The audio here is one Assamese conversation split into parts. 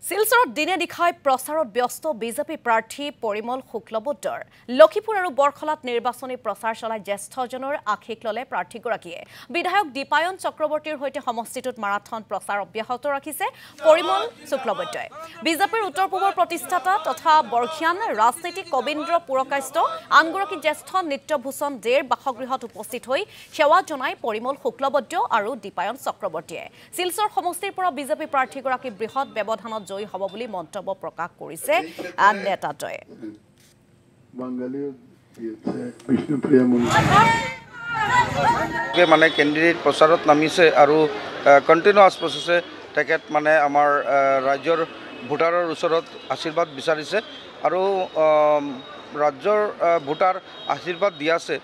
শিলচৰত দিনে নিশাই প্ৰচাৰত ব্যস্ত বিজেপি প্ৰাৰ্থী পৰিমল শুক্লবৈদ্যৰ লখিপুৰ আৰু বৰখলাত নিৰ্বাচনী প্ৰচাৰ চলাই জ্যেষ্ঠজনৰ আশীষ ললে প্ৰাৰ্থীগৰাকীয়ে বিধায়ক দীপায়ন চক্ৰৱৰ্তীৰ সৈতে সমষ্টিটোত মাৰাথন প্ৰচাৰ অব্যাহত ৰাখিছে পৰিমল শুক্লবৈদ্যই বিজেপিৰ উত্তৰ পূবৰ প্ৰতিষ্ঠাতা তথা বৰ্ষিয়ান ৰাজনীতিক কবীন্দ্ৰ পুৰকায়স্থ আনগৰাকী জ্যেষ্ঠ নিত্যভূষণ দেৰ বাসগৃহত উপস্থিত হৈ সেৱা জনাই পৰিমল শুক্লবৈদ্য আৰু দীপায়ন চক্ৰৱৰ্তীয়ে শিলচৰ সমষ্টিৰ পৰা বিজেপি প্ৰাৰ্থীগৰাকী বৃহৎ ব্যৱধানত জয়ী হ'ব বুলি মন্তব্য প্ৰকাশ কৰিছে নেতাটোৱে মানে কেণ্ডিডেট প্ৰচাৰত নামিছে আৰু কণ্টিনিউৱাছ প্ৰচেছে তেখেত মানে আমাৰ ৰাজ্যৰ ভোটাৰৰ ওচৰত আশীৰ্বাদ বিচাৰিছে আৰু ৰাজ্যৰ ভোটাৰ আশীৰ্বাদ দি আছে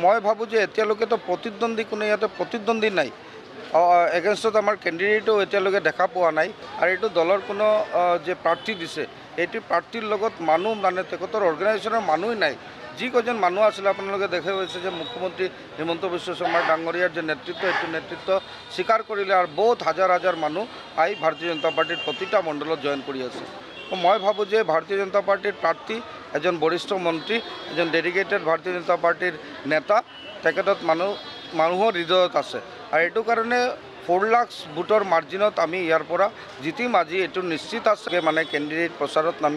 মই ভাবোঁ যে এতিয়ালৈকেতো প্ৰতিদ্বন্দ্বী কোনো ইয়াতে প্ৰতিদ্বন্দ্বী নাই এগেইনষ্টত আমাৰ কেণ্ডিডেটো এতিয়ালৈকে দেখা পোৱা নাই আৰু এইটো দলৰ কোনো যে প্ৰাৰ্থী দিছে এইটো প্ৰাৰ্থীৰ লগত মানুহ মানে তেখেতৰ অৰ্গেনাইজেশ্যনৰ মানুহেই নাই যিকেইজন মানুহ আছিলে আপোনালোকে দেখা গৈছে যে মুখ্যমন্ত্ৰী হিমন্ত বিশ্ব শৰ্মাৰ ডাঙৰীয়াৰ যে নেতৃত্ব এইটো নেতৃত্ব স্বীকাৰ কৰিলে আৰু বহুত হাজাৰ হাজাৰ মানুহ আহি ভাৰতীয় জনতা পাৰ্টিৰ প্ৰতিটা মণ্ডলত জইন কৰি আছে মই ভাবোঁ যে ভাৰতীয় জনতা পাৰ্টিৰ প্ৰাৰ্থী এজন বৰিষ্ঠ মন্ত্ৰী এজন ডেডিকেটেড ভাৰতীয় জনতা পাৰ্টিৰ নেতা তেখেতত মানুহৰ হৃদয়ত আছে আৰু এইটো কাৰণে 4 লাখ ভোটৰ মাৰ্জিনত আমি ইয়াৰ পৰা জিতিম আজি এইটো নিশ্চিত আছে মানে কেণ্ডিডেট প্ৰচাৰত নামি